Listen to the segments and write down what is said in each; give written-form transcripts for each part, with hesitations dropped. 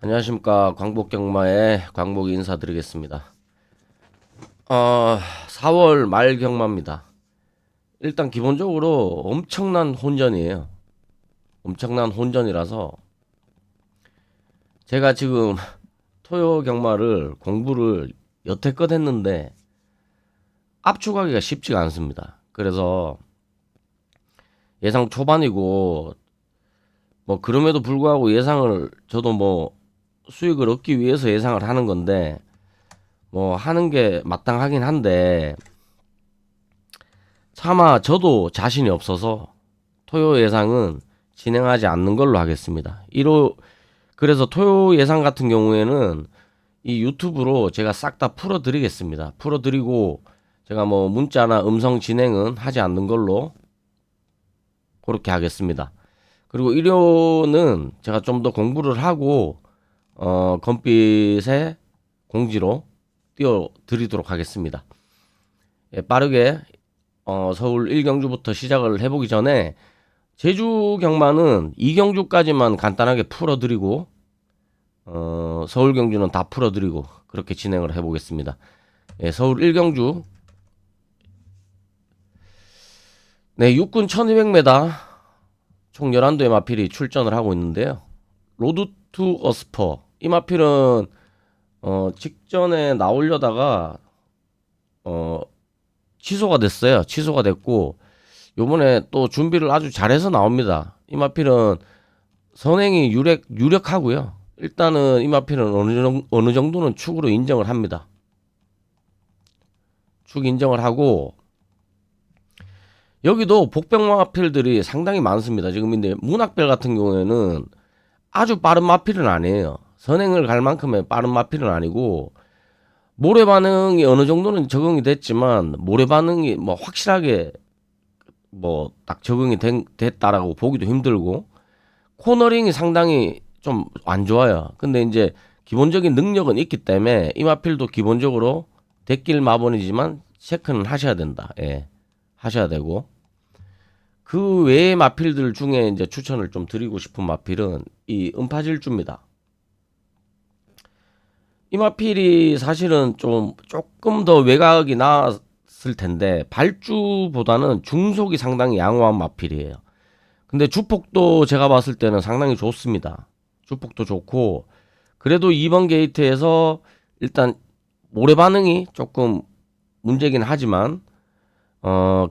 안녕하십니까. 광복경마의 광복이 인사드리겠습니다. 4월 말 경마입니다. 일단 기본적으로 엄청난 혼전이에요. 엄청난 혼전이라서 제가 지금 토요 경마를 공부를 여태껏 했는데 압축하기가 쉽지가 않습니다. 그래서 예상 초반이고 뭐 그럼에도 불구하고 예상을 저도 뭐 수익을 얻기 위해서 예상을 하는 건데 뭐 하는 게 마땅하긴 한데 차마 저도 자신이 없어서 토요 예상은 진행하지 않는 걸로 하겠습니다. 그래서 토요 예상 같은 경우에는 이 유튜브로 제가 싹 다 풀어드리겠습니다. 풀어드리고 제가 뭐 문자나 음성 진행은 하지 않는 걸로 그렇게 하겠습니다. 그리고 일요는 제가 좀 더 공부를 하고 검빛의 공지로 띄워드리도록 하겠습니다. 예, 빠르게 서울 1경주부터 시작을 해보기 전에 제주 경마는 2경주까지만 간단하게 풀어드리고 서울 경주는 다 풀어드리고 그렇게 진행을 해보겠습니다. 예, 서울 1경주 네, 육군 1200m 총 11도의 마필이 출전을 하고 있는데요. 로드 투 어스퍼 이 마필은 직전에 나오려다가 취소가 됐어요. 취소가 됐고 요번에 또 준비를 아주 잘해서 나옵니다. 이 마필은 선행이 유력하고요. 일단은 이 마필은 어느 정도는 축으로 인정을 합니다. 축 인정을 하고 여기도 복병 마필들이 상당히 많습니다. 지금 근데 문학별 같은 경우에는 아주 빠른 마필은 아니에요. 선행을 갈 만큼의 빠른 마필은 아니고 모래 반응이 어느 정도는 적응이 됐지만 모래 반응이 뭐 확실하게 뭐 딱 적응이 됐다라고 보기도 힘들고 코너링이 상당히 좀 안 좋아요. 근데 이제 기본적인 능력은 있기 때문에 이 마필도 기본적으로 대길 마번이지만 체크는 하셔야 된다. 예. 하셔야 되고 그 외의 마필들 중에 이제 추천을 좀 드리고 싶은 마필은 이 음파질주입니다. 이 마필이 사실은 조금 더 외곽이 나았을 텐데 발주보다는 중속이 상당히 양호한 마필이에요. 근데 주폭도 제가 봤을 때는 상당히 좋습니다. 주폭도 좋고 그래도 2번 게이트에서 일단 모래 반응이 조금 문제긴 하지만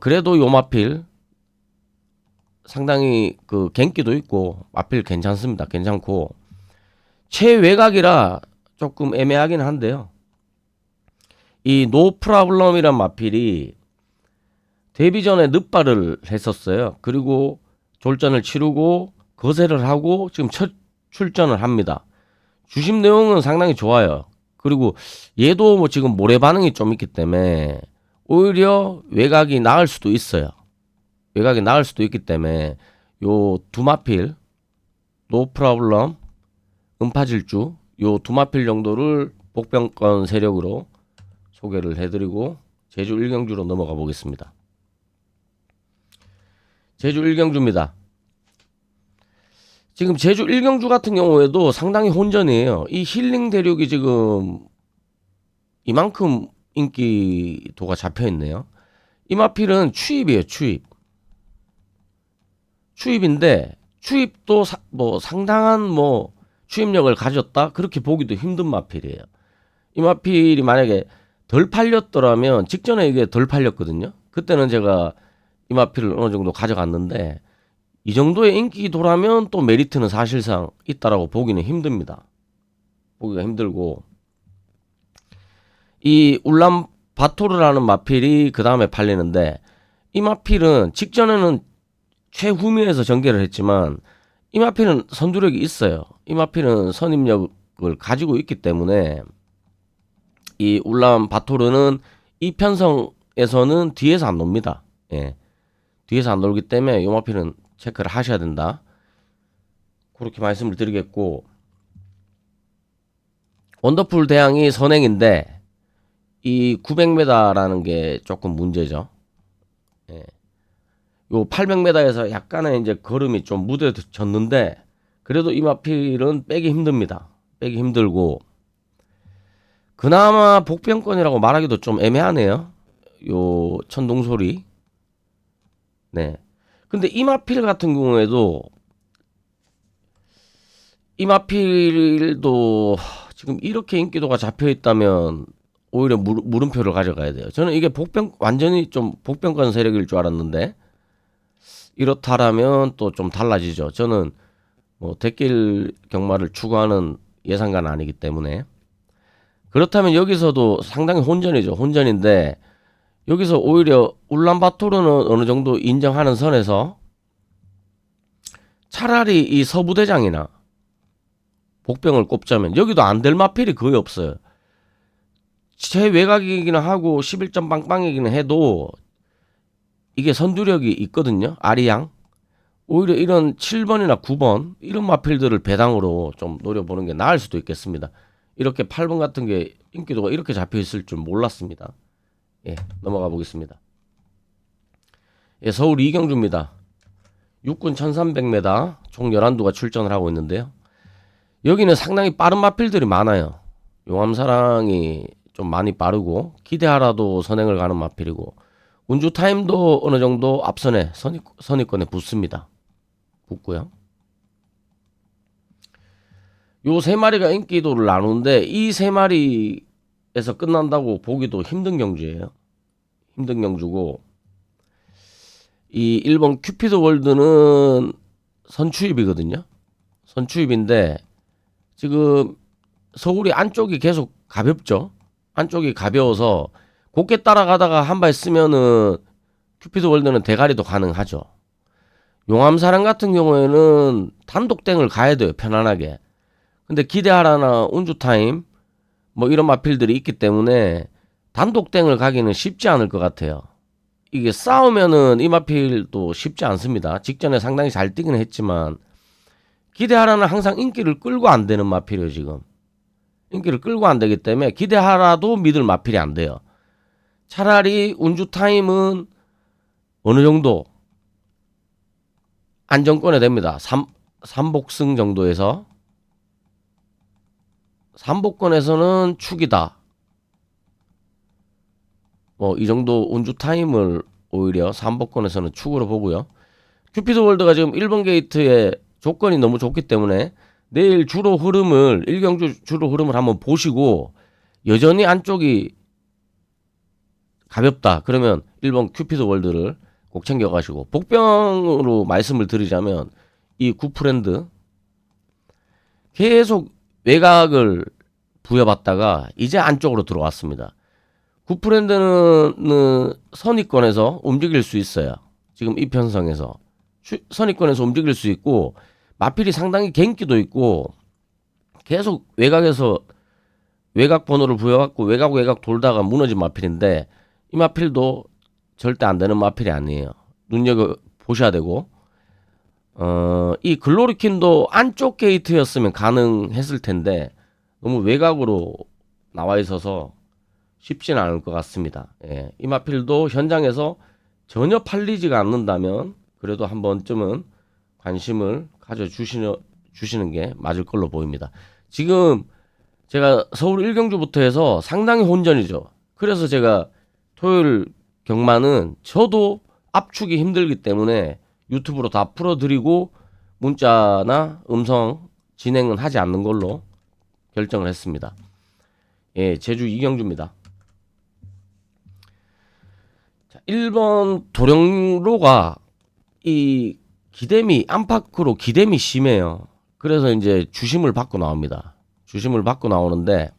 그래도 요 마필 상당히 그 갱기도 있고 마필 괜찮습니다. 괜찮고 최외곽이라 조금 애매하긴 한데요. 이 노 프라블럼이란 마필이 데뷔 전에 늑발을 했었어요. 그리고 졸전을 치르고 거세를 하고 지금 첫 출전을 합니다. 주심 내용은 상당히 좋아요. 그리고 얘도 뭐 지금 모래 반응이 좀 있기 때문에 오히려 외곽이 나을 수도 있어요. 외곽이 나을 수도 있기 때문에 요 두 마필 노 프라블럼 음파질주 요 두 마필 정도를 복병권 세력으로 소개를 해드리고 제주 1경주로 넘어가 보겠습니다. 제주 1경주입니다. 지금 제주 1경주 같은 경우에도 상당히 혼전이에요. 이 힐링 대륙이 지금 이만큼 인기도가 잡혀 있네요. 이 마필은 추입이에요. 추입인데 추입도 뭐 상당한 뭐 추입력을 가졌다 그렇게 보기도 힘든 마필이에요. 이 마필이 만약에 덜 팔렸더라면 직전에 이게 덜 팔렸거든요. 그때는 제가 이 마필을 어느 정도 가져갔는데 이 정도의 인기도라면 또 메리트는 사실상 있다라고 보기는 힘듭니다. 보기가 힘들고 이 울란 바토르라는 마필이 그 다음에 팔리는데 이 마필은 직전에는 최후미에서 전개를 했지만 이 마필은 선두력이 있어요. 이 마필은 선임력을 가지고 있기 때문에 이 울란 바토르는 이 편성에서는 뒤에서 안 놉니다. 예. 뒤에서 안 놀기 때문에 이 마필은 체크를 하셔야 된다. 그렇게 말씀을 드리겠고 원더풀 대항이 선행인데 이 900m라는 게 조금 문제죠. 예. 요 800m에서 약간의 이제 걸음이 좀 무뎌졌는데 그래도 이 마필은 빼기 힘듭니다. 빼기 힘들고 그나마 복병권이라고 말하기도 좀 애매하네요. 요 천둥소리. 네. 근데 이마필 같은 경우에도 이마필도 지금 이렇게 인기도가 잡혀 있다면 오히려 물음표를 가져가야 돼요. 저는 이게 완전히 좀 복병권 세력일 줄 알았는데 이렇다라면 또 좀 달라지죠. 저는 뭐 대길 경마를 추구하는 예상가는 아니기 때문에. 그렇다면 여기서도 상당히 혼전이죠. 혼전인데 여기서 오히려 울란바토르는 어느 정도 인정하는 선에서 차라리 이 서부대장이나 복병을 꼽자면 여기도 안 될 마필이 거의 없어요. 제 외곽이기는 하고 11점 빵빵이기는 해도 이게 선두력이 있거든요. 아리양. 오히려 이런 7번이나 9번 이런 마필들을 배당으로 좀 노려보는 게 나을 수도 있겠습니다. 이렇게 8번 같은 게 인기도가 이렇게 잡혀 있을 줄 몰랐습니다. 예, 넘어가 보겠습니다. 예, 서울 이경주입니다. 육군 1300m 총 11두가 출전을 하고 있는데요. 여기는 상당히 빠른 마필들이 많아요. 용암사랑이 좀 많이 빠르고 기대하라도 선행을 가는 마필이고 운주 타임도 어느 정도 앞선에 선입권에 붙습니다. 붙고요. 요 세 마리가 인기도를 나누는데 이 세 마리에서 끝난다고 보기도 힘든 경주예요. 힘든 경주고 이 1번 큐피드 월드는 선추입이거든요. 선추입인데 지금 서울이 안쪽이 계속 가볍죠. 안쪽이 가벼워서 곱게 따라가다가 한 발 쓰면은 큐피드 월드는 대가리도 가능하죠. 용암사랑 같은 경우에는 단독땡을 가야 돼요. 편안하게. 근데 기대하라나 운주타임 뭐 이런 마필들이 있기 때문에 단독땡을 가기는 쉽지 않을 것 같아요. 이게 싸우면은 이 마필도 쉽지 않습니다. 직전에 상당히 잘 뛰긴 했지만 기대하라는 항상 인기를 끌고 안 되는 마필이에요. 지금 인기를 끌고 안 되기 때문에 기대하라도 믿을 마필이 안 돼요. 차라리 운주타임은 어느 정도 안정권에 됩니다. 3복승 정도에서 3복권에서는 축이다. 뭐 이 정도 운주타임을 오히려 3복권에서는 축으로 보고요. 큐피드 월드가 지금 1번 게이트에 조건이 너무 좋기 때문에 내일 주로 흐름을 1경주 주로 흐름을 한번 보시고 여전히 안쪽이 가볍다. 그러면 1번 큐피드 월드를 꼭 챙겨가시고 복병으로 말씀을 드리자면 이 구프렌드 계속 외곽을 부여받다가 이제 안쪽으로 들어왔습니다. 구프렌드는 선입권에서 움직일 수 있어요. 지금 이 편성에서 선입권에서 움직일 수 있고 마필이 상당히 갱기도 있고 계속 외곽에서 외곽 번호를 부여받고 외곽 돌다가 무너진 마필인데 이 마필도 절대 안 되는 마필이 아니에요. 눈여겨 보셔야 되고 이 글로리킨도 안쪽 게이트였으면 가능했을 텐데 너무 외곽으로 나와 있어서 쉽지는 않을 것 같습니다. 예, 이 마필도 현장에서 전혀 팔리지가 않는다면 그래도 한 번쯤은 관심을 가져주시는 게 맞을 걸로 보입니다. 지금 제가 서울 1경주부터 해서 상당히 혼전이죠. 그래서 제가 토요일 경마는 저도 압축이 힘들기 때문에 유튜브로 다 풀어드리고 문자나 음성 진행은 하지 않는 걸로 결정을 했습니다. 예, 제주 이경주입니다. 자, 1번 도령로가 이 기댐이 안팎으로 기댐이 심해요. 그래서 이제 주심을 받고 나옵니다. 주심을 받고 나오는데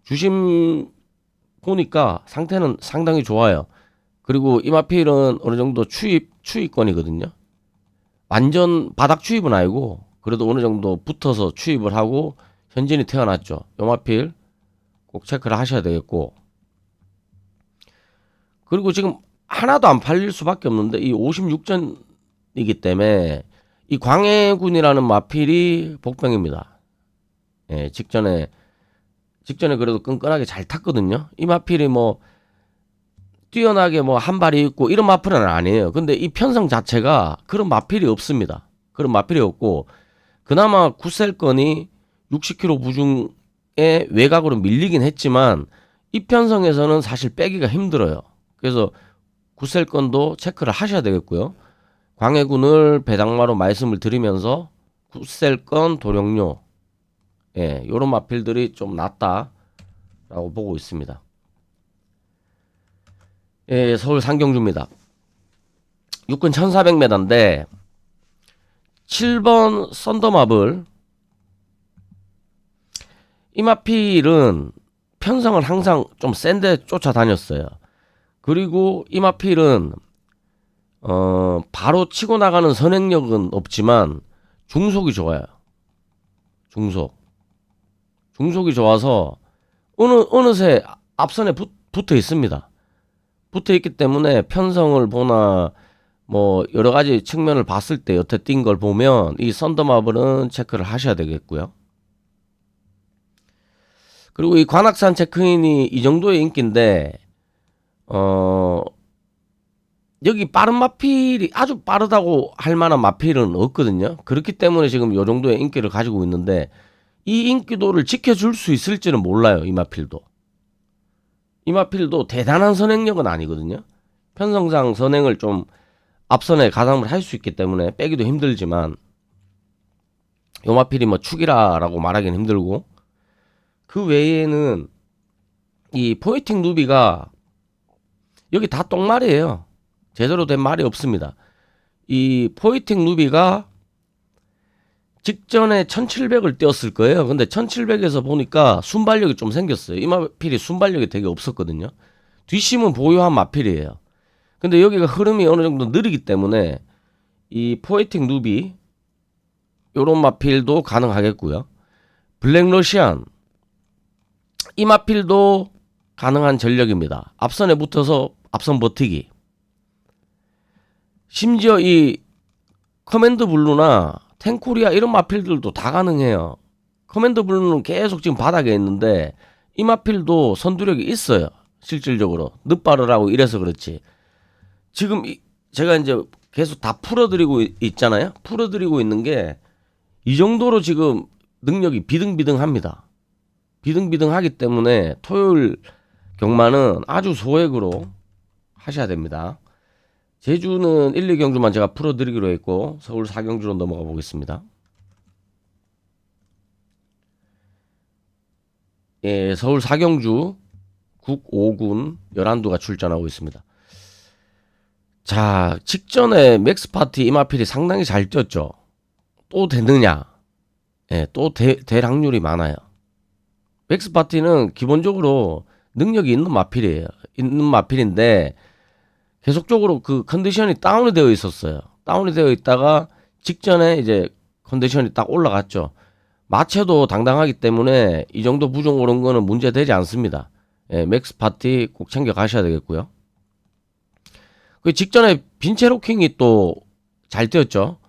주심 보니까 상태는 상당히 좋아요. 그리고 이 마필은 어느 정도 추입권이거든요. 완전 바닥 추입은 아니고 그래도 어느 정도 붙어서 추입을 하고 현진이 태어났죠. 이 마필 꼭 체크를 하셔야 되겠고 그리고 지금 하나도 안 팔릴 수밖에 없는데 이 56전이기 때문에 이 광해군이라는 마필이 복병입니다. 예, 직전에 그래도 끈끈하게 잘 탔거든요. 이 마필이 뭐 뛰어나게 뭐 한 발이 있고 이런 마필은 아니에요. 근데 이 편성 자체가 그런 마필이 없습니다. 그런 마필이 없고 그나마 굿셀건이 60km 부중에 외곽으로 밀리긴 했지만 이 편성에서는 사실 빼기가 힘들어요. 그래서 굿셀건도 체크를 하셔야 되겠고요. 광해군을 배당마로 말씀을 드리면서 굿셀건 도령료 요런 마필들이 좀 낫다라고 보고 있습니다. 서울 상경주입니다. 육근 1400m인데 7번 썬더마블 이 마필은 편성을 항상 좀 센데 쫓아다녔어요. 그리고 이 마필은 바로 치고 나가는 선행력은 없지만 중속이 좋아요. 중속이 좋아서 어느새 앞선에 붙어 있습니다. 붙어 있기 때문에 편성을 보나 뭐 여러 가지 측면을 봤을 때 여태 뛴 걸 보면 이 썬더마블은 체크를 하셔야 되겠고요. 그리고 이 관악산 체크인이 이 정도의 인기인데 여기 빠른 마필이 아주 빠르다고 할 만한 마필은 없거든요. 그렇기 때문에 지금 요 정도의 인기를 가지고 있는데 이 인기도를 지켜줄 수 있을지는 몰라요. 이 마필도 대단한 선행력은 아니거든요. 편성상 선행을 좀 앞선에 가담을 할 수 있기 때문에 빼기도 힘들지만 요 마필이 뭐 축이라라고 말하기는 힘들고 그 외에는 이 포에틱 누비가 여기 다 똥말이에요. 제대로 된 말이 없습니다. 이 포에틱 누비가 직전에 1700을 띄었을 거예요. 근데 1700에서 보니까 순발력이 좀 생겼어요. 이 마필이 순발력이 되게 없었거든요. 뒷심은 보유한 마필이에요. 근데 여기가 흐름이 어느 정도 느리기 때문에 이 포에틱 누비 요런 마필도 가능하겠고요. 블랙러시안 이 마필도 가능한 전력입니다. 앞선에 붙어서 앞선 버티기. 심지어 이 커맨드 블루나 탱코리아 이런 마필들도 다 가능해요. 커맨드 블루는 계속 지금 바닥에 있는데 이 마필도 선두력이 있어요. 실질적으로 늦바르라고 이래서 그렇지. 지금 제가 이제 계속 다 풀어드리고 있잖아요. 풀어드리고 있는 게 이 정도로 지금 능력이 비등비등합니다. 비등비등하기 때문에 토요일 경마는 아주 소액으로 하셔야 됩니다. 제주는 1, 2경주만 제가 풀어드리기로 했고 서울 4경주로 넘어가 보겠습니다. 서울 4경주 국 5군 11두가 출전하고 있습니다. 자, 직전에 맥스파티 이마필이 상당히 잘 뛰었죠. 또 되느냐? 또 될 확률이 많아요. 맥스파티는 기본적으로 능력이 있는 마필인데 계속적으로 그 컨디션이 다운이 되어 있었어요. 다운이 되어 있다가 직전에 이제 컨디션이 딱 올라갔죠. 마체도 당당하기 때문에 이 정도 부종 오른 거는 문제되지 않습니다. 맥스파티 꼭 챙겨 가셔야 되겠고요. 그 직전에 빈체로킹이 또 잘 뛰었죠.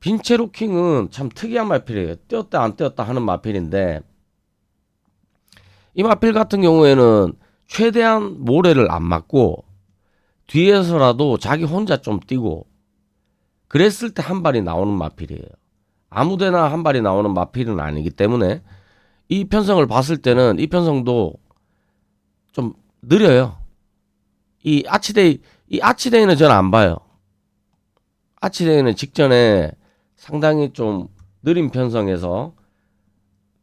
빈체로킹은 참 특이한 마필이에요. 뛰었다 안 뛰었다 하는 마필인데 이 마필 같은 경우에는 최대한 모래를 안 맞고 뒤에서라도 자기 혼자 좀 뛰고 그랬을 때 한 발이 나오는 마필이에요. 아무데나 한 발이 나오는 마필은 아니기 때문에 이 편성을 봤을 때는 이 편성도 좀 느려요. 이 아치데이는 저는 안 봐요. 아치데이는 직전에 상당히 좀 느린 편성에서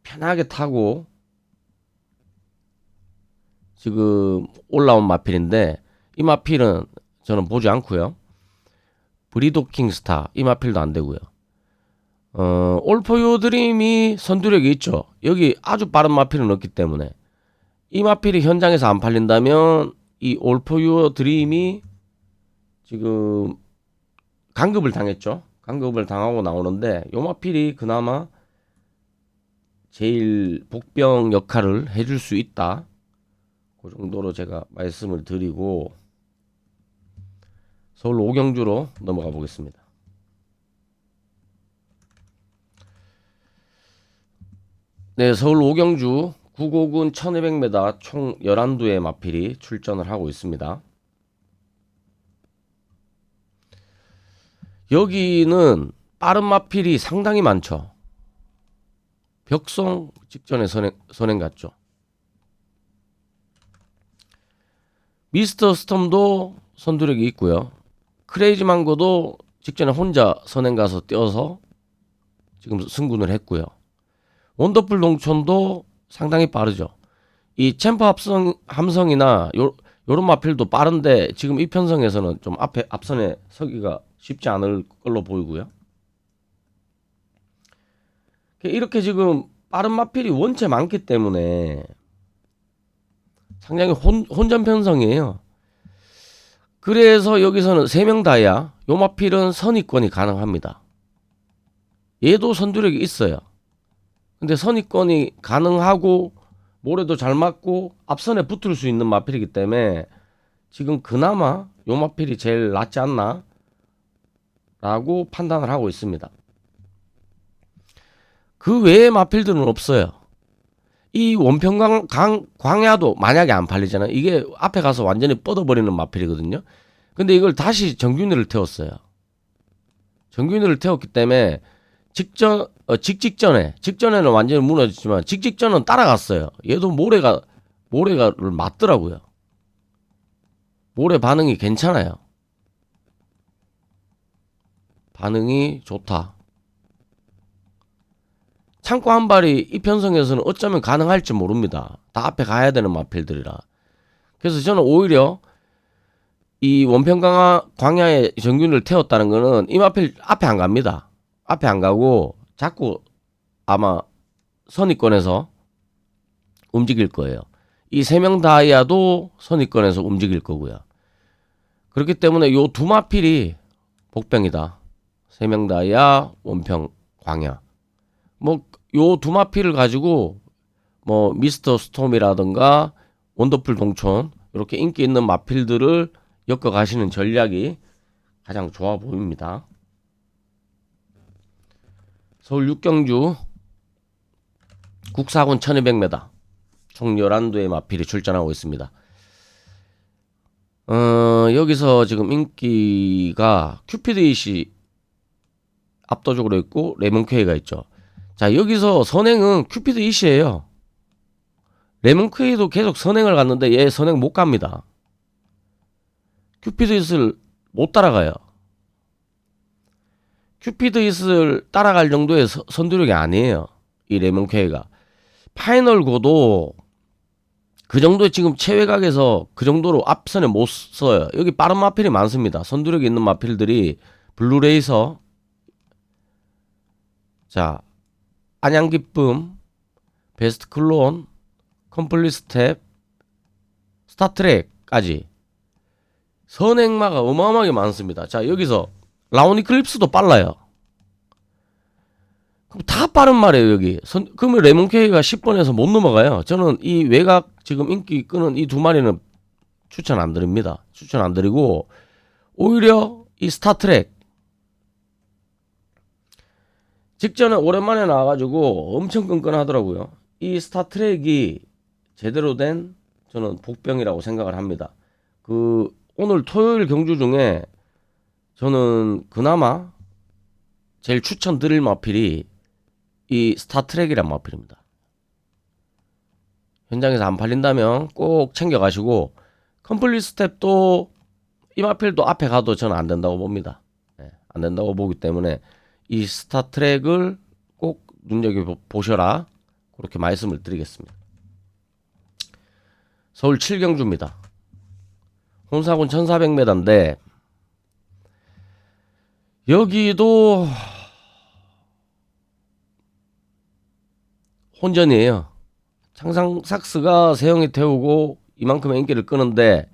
편하게 타고 지금 올라온 마필인데 이 마필은 저는 보지 않고요. 브리도킹 스타 이 마필도 안 되고요. 올포유 드림이 선두력이 있죠. 여기 아주 빠른 마필은 없기 때문에 이 마필이 현장에서 안 팔린다면 이 올포유 드림이 지금 강급을 당했죠. 강급을 당하고 나오는데 요 마필이 그나마 제일 복병 역할을 해줄 수 있다. 그 정도로 제가 말씀을 드리고 서울 5경주로 넘어가 보겠습니다. 네, 서울 5경주 9곡은 1200m 총 11두의 마필이 출전을 하고 있습니다. 여기는 빠른 마필이 상당히 많죠. 벽송 직전에 선행 갔죠. 미스터 스톰도 선두력이 있고요. 크레이지 망고도 직전에 혼자 선행 가서 뛰어서 지금 승군을 했고요. 원더풀 농촌도 상당히 빠르죠. 이 챔프 함성이나 요런 마필도 빠른데 지금 이 편성에서는 좀 앞선에 서기가 쉽지 않을 걸로 보이고요. 이렇게 지금 빠른 마필이 원체 많기 때문에 상당히 혼전 편성이에요. 그래서 여기서는 3명 다야 요 마필은 선입권이 가능합니다. 얘도 선두력이 있어요. 근데 선입권이 가능하고 모래도 잘 맞고 앞선에 붙을 수 있는 마필이기 때문에 지금 그나마 요 마필이 제일 낫지 않나 라고 판단을 하고 있습니다. 그 외의 마필들은 없어요. 이 원평강 광야도 만약에 안 팔리잖아요. 이게 앞에 가서 완전히 뻗어버리는 마필이거든요. 근데 이걸 다시 정균이를 태웠어요. 정균이를 태웠기 때문에 직전에는 완전히 무너졌지만 직전은 따라갔어요. 얘도 모래가를 맞더라고요. 모래 반응이 괜찮아요. 반응이 좋다. 창고 한 발이 이 편성에서는 어쩌면 가능할지 모릅니다. 다 앞에 가야 되는 마필들이라. 그래서 저는 오히려 이 원평강화 광야에 정균을 태웠다는 거는 이 마필 앞에 안 갑니다. 앞에 안 가고 자꾸 아마 선입권에서 움직일 거예요. 이 3명 다이아도 선입권에서 움직일 거고요. 그렇기 때문에 요 두 마필이 복병이다. 3명 다이아, 원평 광야. 뭐 요 두 마필을 가지고 뭐 미스터 스톰이라든가 원더풀 동촌 이렇게 인기 있는 마필들을 엮어 가시는 전략이 가장 좋아 보입니다. 서울 육경주 국사군 1200m 총 11두의 마필이 출전하고 있습니다. 여기서 지금 인기가 큐피드 이시 압도적으로 있고 레몬케이가 있죠. 자, 여기서 선행은 큐피드 이시예요. 레몬케이도 계속 선행을 갔는데 얘 선행 못 갑니다. 큐피드 이스를 못 따라가요. 큐피드 이스를 따라갈 정도의 선두력이 아니에요. 이 레몬케이가. 파이널 고도 그 정도의 지금 체외각에서 그 정도로 앞선에 못 써요. 여기 빠른 마필이 많습니다. 선두력이 있는 마필들이 블루레이서, 자, 안양기쁨, 베스트 클론, 컴플릿 스텝, 스타트랙까지 선행마가 어마어마하게 많습니다. 자, 여기서 라오니 클립스도 빨라요. 그럼 다 빠른 말이에요, 여기. 그러면 레몬케이가 10번에서 못 넘어가요. 저는 이 외곽 지금 인기 끄는 이 두 마리는 추천 안 드립니다. 추천 안 드리고, 오히려 이 스타트랙. 직전에 오랜만에 나와가지고 엄청 끈끈하더라고요. 이 스타트랙이 제대로 된 저는 복병이라고 생각을 합니다. 오늘 토요일 경주 중에 저는 그나마 제일 추천드릴 마필이 이 스타트랙이란 마필입니다. 현장에서 안 팔린다면 꼭 챙겨가시고, 컴플릿 스텝도 이 마필도 앞에 가도 저는 안 된다고 봅니다. 네, 안 된다고 보기 때문에 이 스타트랙을 꼭 눈여겨보셔라, 그렇게 말씀을 드리겠습니다. 서울 7경주입니다. 혼사군 1400m인데 여기도 혼전이에요. 창상 삭스가 세영이 태우고 이만큼의 인기를 끄는데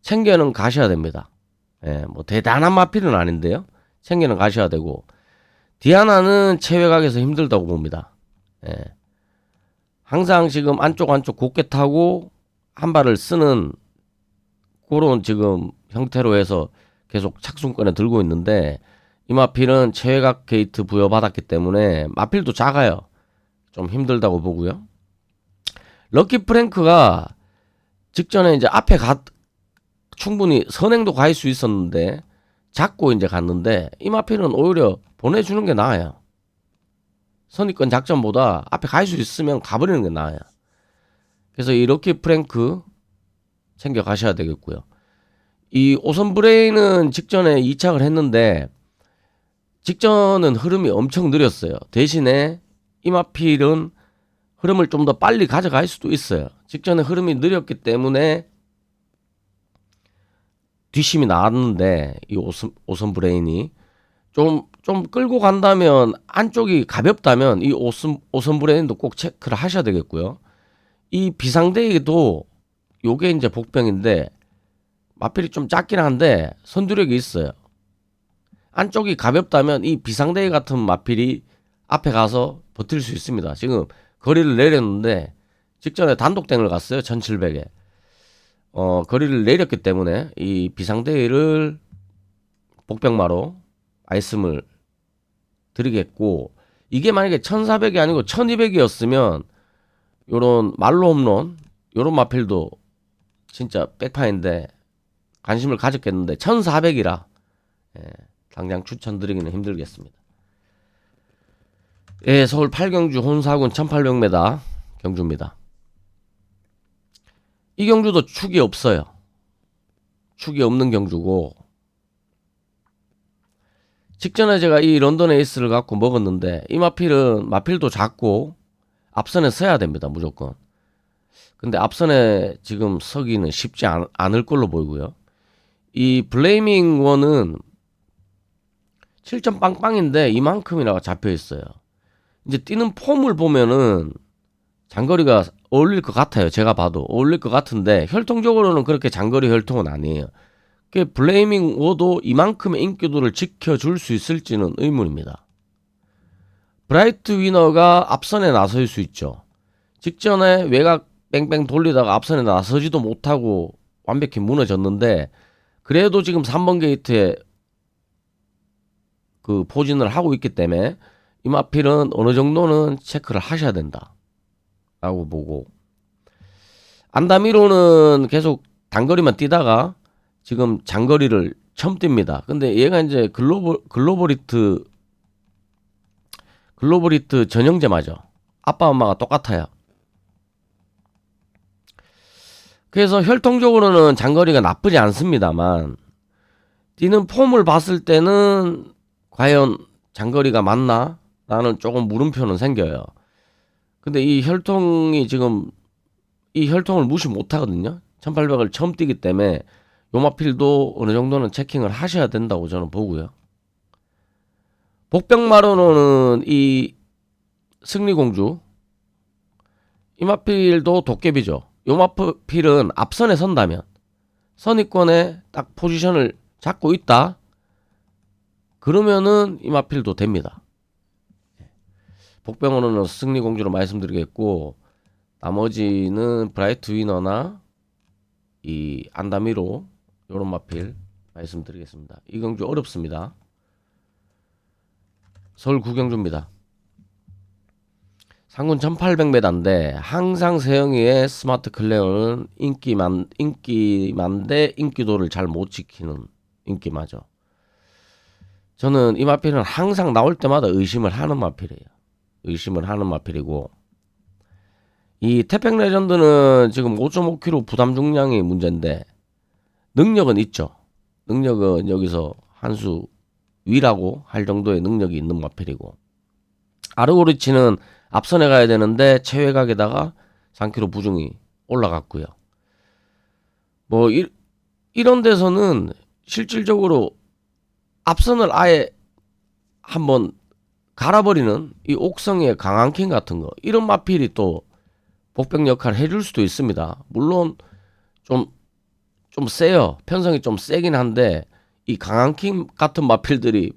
챙겨는 가셔야 됩니다. 예, 뭐 대단한 마필은 아닌데요. 챙겨는 가셔야 되고, 디아나는 체외각에서 힘들다고 봅니다. 예. 항상 지금 안쪽 곱게 타고 한 발을 쓰는 그런 지금 형태로 해서 계속 착순권에 들고 있는데, 이 마필은 체외각 게이트 부여받았기 때문에 마필도 작아요. 좀 힘들다고 보고요. 럭키 프랭크가 직전에 이제 앞에 충분히 선행도 갈 수 있었는데 잡고 이제 갔는데, 이 마필은 오히려 보내주는 게 나아요. 선입권 작전보다 앞에 갈 수 있으면 가버리는 게 나아요. 그래서 이 럭키 프랭크 챙겨 가셔야 되겠고요. 이 오선 브레인은 직전에 2착을 했는데 직전은 흐름이 엄청 느렸어요. 대신에 이마필은 흐름을 좀 더 빨리 가져갈 수도 있어요. 직전에 흐름이 느렸기 때문에 뒷심이 나왔는데 이 오선 브레인이 좀 끌고 간다면 안쪽이 가볍다면 이 오선 브레인도 꼭 체크를 하셔야 되겠고요. 이 비상대기도 요게 이제 복병인데 마필이 좀 작긴 한데 선두력이 있어요. 안쪽이 가볍다면 이 비상대기 같은 마필이 앞에 가서 버틸 수 있습니다. 지금 거리를 내렸는데 직전에 단독땡을 갔어요. 1700에. 거리를 내렸기 때문에 이 비상대기를 복병마로 말씀을 드리겠고, 이게 만약에 1400이 아니고 1200이었으면 요런 말로 홈런 요런 마필도 진짜 백파인데 관심을 가졌겠는데 1400이라 당장 추천드리기는 힘들겠습니다. 예, 서울 8경주 혼사군 1800m 경주입니다. 이 경주도 축이 없어요. 축이 없는 경주고, 직전에 제가 이 런던 에이스를 갖고 먹었는데 이 마필도 작고 앞선에 서야 됩니다. 무조건. 근데 앞선에 지금 서기는 쉽지 않을 걸로 보이고요. 이 블레이밍 원은 7점 빵빵인데 이만큼이나 잡혀 있어요. 이제 뛰는 폼을 보면은 장거리가 어울릴 것 같아요. 제가 봐도 어울릴 것 같은데 혈통적으로는 그렇게 장거리 혈통은 아니에요. 그 블레이밍 워도 이만큼의 인기도를 지켜줄 수 있을지는 의문입니다. 브라이트 위너가 앞선에 나설 수 있죠. 직전에 외곽 뺑뺑 돌리다가 앞선에 나서지도 못하고 완벽히 무너졌는데 그래도 지금 3번 게이트에 그 포진을 하고 있기 때문에 이 마필은 어느 정도는 체크를 하셔야 된다 라고 보고, 안다미로는 계속 단거리만 뛰다가 지금 장거리를 처음 뜁니다. 근데 얘가 이제 글로벌히트 전형제 맞아. 아빠 엄마가 똑같아요. 그래서 혈통적으로는 장거리가 나쁘지 않습니다만 뛰는 폼을 봤을 때는 과연 장거리가 맞나? 라는 조금 물음표는 생겨요. 근데 이 혈통을 무시 못 하거든요. 1800을 처음 뛰기 때문에 요마필도 어느 정도는 체킹을 하셔야 된다고 저는 보고요. 복병마로는 이 승리공주 이마필도 도깨비죠. 요마필은 앞선에 선다면 선입권에 딱 포지션을 잡고 있다 그러면은 이마필도 됩니다. 복병으로는 승리공주로 말씀드리겠고, 나머지는 브라이트 위너나 이 안다미로 요런 마필 말씀드리겠습니다. 이 경주 어렵습니다. 서울 9경주입니다. 상군 1800m인데 항상 세영이의 스마트 클레어는 인기만데 인기도를 잘 못 지키는 인기마죠. 저는 이 마필은 항상 나올 때마다 의심을 하는 마필이고, 이 태평 레전드는 지금 5.5kg 부담 중량이 문제인데 능력은 있죠. 능력은 여기서 한 수 위라고 할 정도의 능력이 있는 마필이고, 아르고리치는 앞선에 가야 되는데 최외곽에다가 3kg 부중이 올라갔고요. 뭐 이런 데서는 실질적으로 앞선을 아예 한번 갈아버리는 이 옥성의 강한킹 같은 거, 이런 마필이 또 복병 역할을 해줄 수도 있습니다. 물론 좀 세요. 편성이 좀 세긴 한데 이 강한킹 같은 마필들이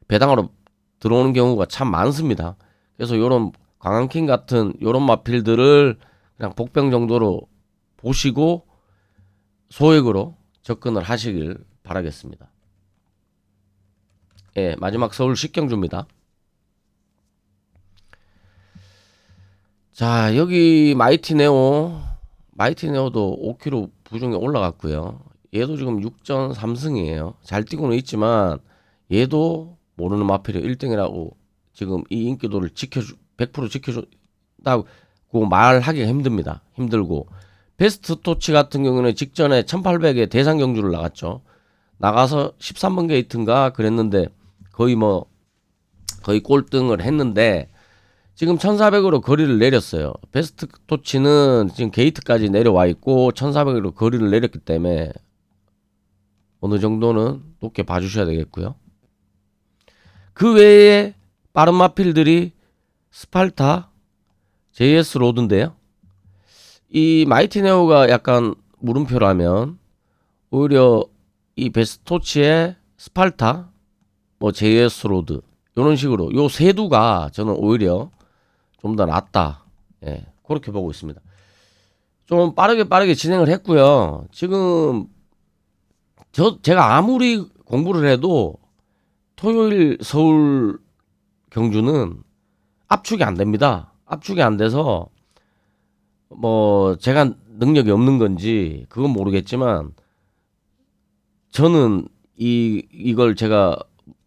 배당으로 들어오는 경우가 참 많습니다. 그래서 요런 강한킹 같은 요런 마필들을 그냥 복병 정도로 보시고 소액으로 접근을 하시길 바라겠습니다. 예, 마지막 서울 10경주입니다. 자, 여기 마이티 네오도 5kg 부중에 올라갔고요. 얘도 지금 6전 3승이에요. 잘 뛰고는 있지만 얘도 모르는 마필이 1등이라고 지금 이 인기도를 100% 지켜준다고 말하기가 힘듭니다. 힘들고 베스트 토치 같은 경우는 직전에 1800에 대상 경주를 나갔죠. 나가서 13번 게이트인가 그랬는데 거의 꼴등을 했는데 지금 1400으로 거리를 내렸어요. 베스트 토치는 지금 게이트까지 내려와 있고 1400으로 거리를 내렸기 때문에 어느 정도는 높게 봐주셔야 되겠고요. 그 외에 빠른 마필들이 스팔타, JS 로드인데요. 이 마이티 네오가 약간 물음표라면 오히려 이 베스토치의 스팔타, JS 로드 이런 식으로 요 세두가 저는 오히려 좀 더 낫다. 예, 그렇게 보고 있습니다. 좀 빠르게 진행을 했고요. 지금 제가 아무리 공부를 해도 토요일 서울 경주는 압축이 안 됩니다. 압축이 안 돼서 제가 능력이 없는 건지 그건 모르겠지만 저는 이걸 제가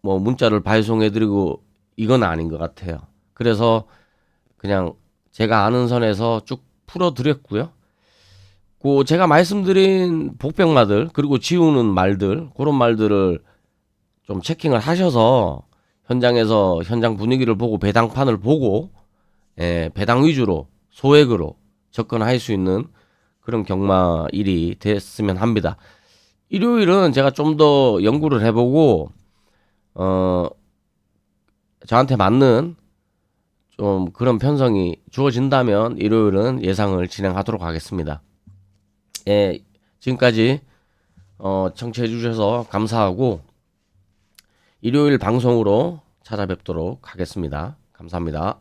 문자를 발송해드리고 이건 아닌 것 같아요. 그래서 그냥 제가 아는 선에서 쭉 풀어드렸고요. 제가 말씀드린 복병마들 그리고 지우는 말들 그런 말들을 좀 체킹을 하셔서 현장에서 현장 분위기를 보고 배당판을 보고 배당 위주로 소액으로 접근할 수 있는 그런 경마일이 됐으면 합니다. 일요일은 제가 좀 더 연구를 해보고 저한테 맞는 좀 그런 편성이 주어진다면 일요일은 예상을 진행하도록 하겠습니다. 예, 지금까지 청취해 주셔서 감사하고 일요일 방송으로 찾아뵙도록 하겠습니다. 감사합니다.